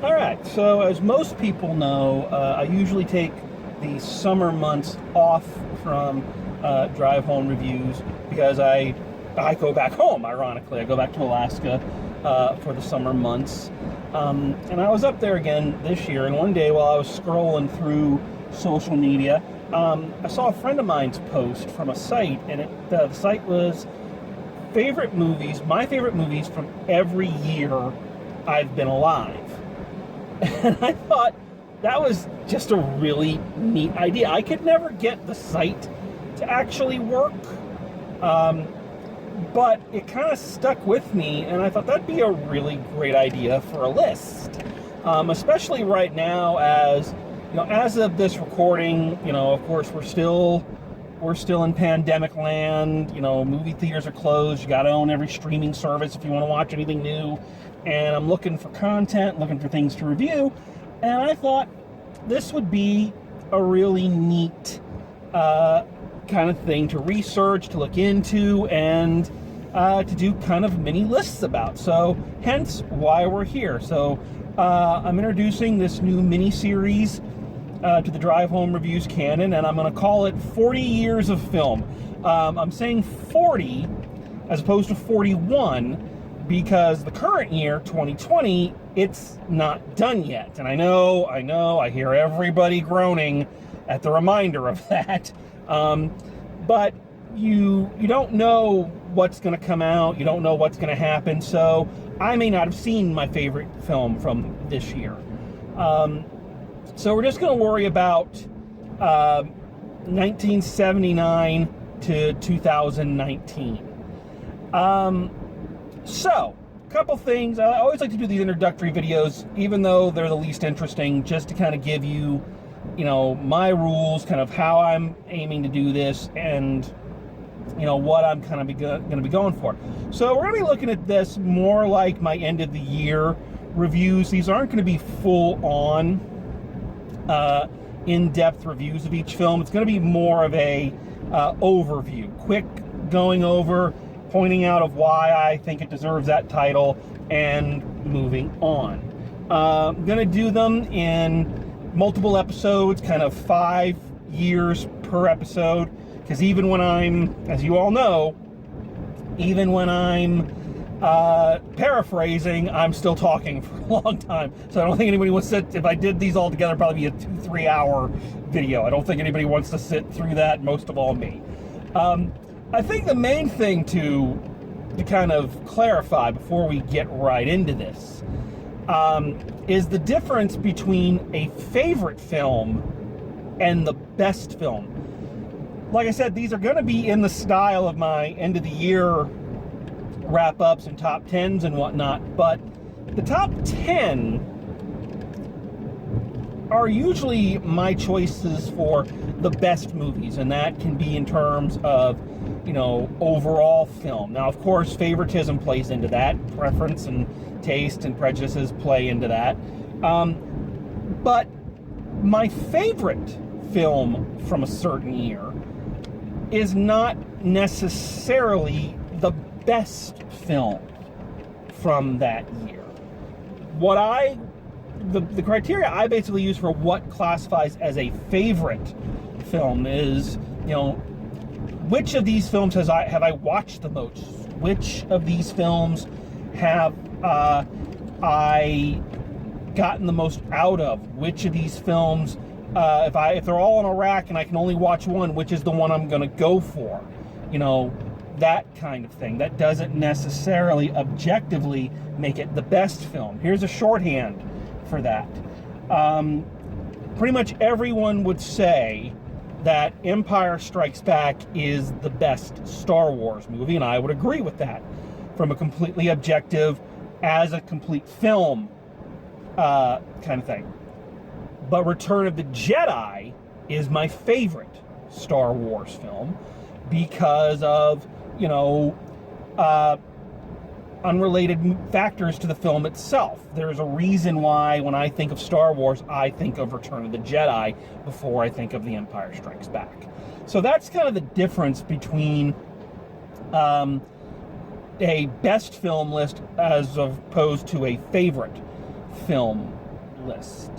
All right, so as most people know, I usually take the summer months off from drive home reviews because I go back home, ironically. I go back to Alaska for the summer months. And I was up there again this year, and one day while I was scrolling through social media, I saw a friend of mine's post from a site, and the site was my favorite movies from every year I've been alive. And I thought that was just a really neat idea. I could never get the site to actually work, but it kind of stuck with me, and I thought that'd be a really great idea for a list, especially right now as of this recording, of course we're still in pandemic land. Movie theaters are closed. You got to own every streaming service if you want to watch anything new. And I'm looking for content, looking for things to review. And I thought this would be a really neat kind of thing to research, to look into, and to do kind of mini lists about. So hence why we're here. So I'm introducing this new mini series to the Drive Home Reviews canon, and I'm going to call it 40 Years of Film. I'm saying 40 as opposed to 41 because the current year, 2020, it's not done yet. And I know, I hear everybody groaning at the reminder of that. But you don't know what's going to come out. You don't know what's going to happen. So I may not have seen my favorite film from this year. So we're just going to worry about 1979 to 2019. So, a couple things. I always like to do these introductory videos, even though they're the least interesting, just to kind of give you, my rules, kind of how I'm aiming to do this, and, what I'm kind of going to be going for. So we're going to be looking at this more like my end of the year reviews. These aren't going to be full on in-depth reviews of each film. It's going to be more of a overview, quick going over, pointing out of why I think it deserves that title, and moving on. I'm going to do them in multiple episodes, kind of 5 years per episode, because even when I'm, as you all know, even when I'm paraphrasing, I'm still talking for a long time. So I don't think anybody would sit, if I did these all together, probably be a 2-3 hour video. I don't think anybody wants to sit through that, most of all me. I think the main thing to kind of clarify before we get right into this is the difference between a favorite film and the best film. Like I said, these are going to be in the style of my end of the year wrap-ups and top 10s and whatnot, but the top 10 are usually my choices for the best movies, and that can be in terms of, overall film. Now, of course, favoritism plays into that. Preference and taste and prejudices play into that. But my favorite film from a certain year is not necessarily the best film from that year. The criteria I basically use for what classifies as a favorite film is, which of these films have I watched the most? Which of these films have I gotten the most out of? Which of these films, if they're all in a rack and I can only watch one, which is the one I'm going to go for? That kind of thing. That doesn't necessarily objectively make it the best film. Here's a shorthand for that. Pretty much everyone would say that Empire Strikes Back is the best Star Wars movie, and I would agree with that from a completely objective, as a complete film kind of thing. But Return of the Jedi is my favorite Star Wars film because of, unrelated factors to the film itself. There's a reason why when I think of Star Wars, I think of Return of the Jedi before I think of The Empire Strikes Back. So that's kind of the difference between a best film list as opposed to a favorite film list.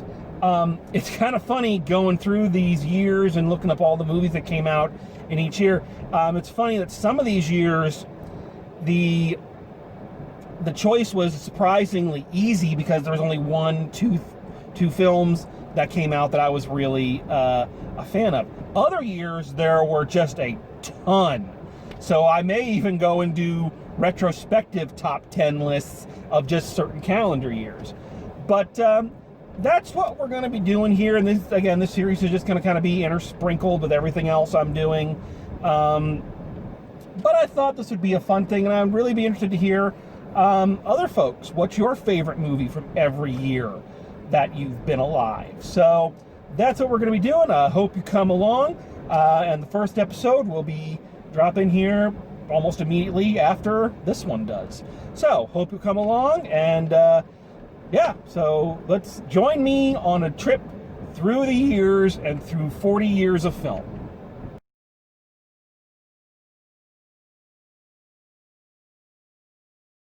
It's kind of funny going through these years and looking up all the movies that came out in each year. It's funny that some of these years, the choice was surprisingly easy because there was only two films that came out that I was really a fan of. Other years, there were just a ton. So I may even go and do retrospective top 10 lists of just certain calendar years. But that's what we're going to be doing here. And this series is just going to kind of be intersprinkled with everything else I'm doing. But I thought this would be a fun thing, and I'd really be interested to hear other folks. What's your favorite movie from every year that you've been alive? So that's what we're going to be doing. I hope you come along. And the first episode will be dropping here almost immediately after this one does. So hope you come along, and so let's join me on a trip through the years and through 40 years of film.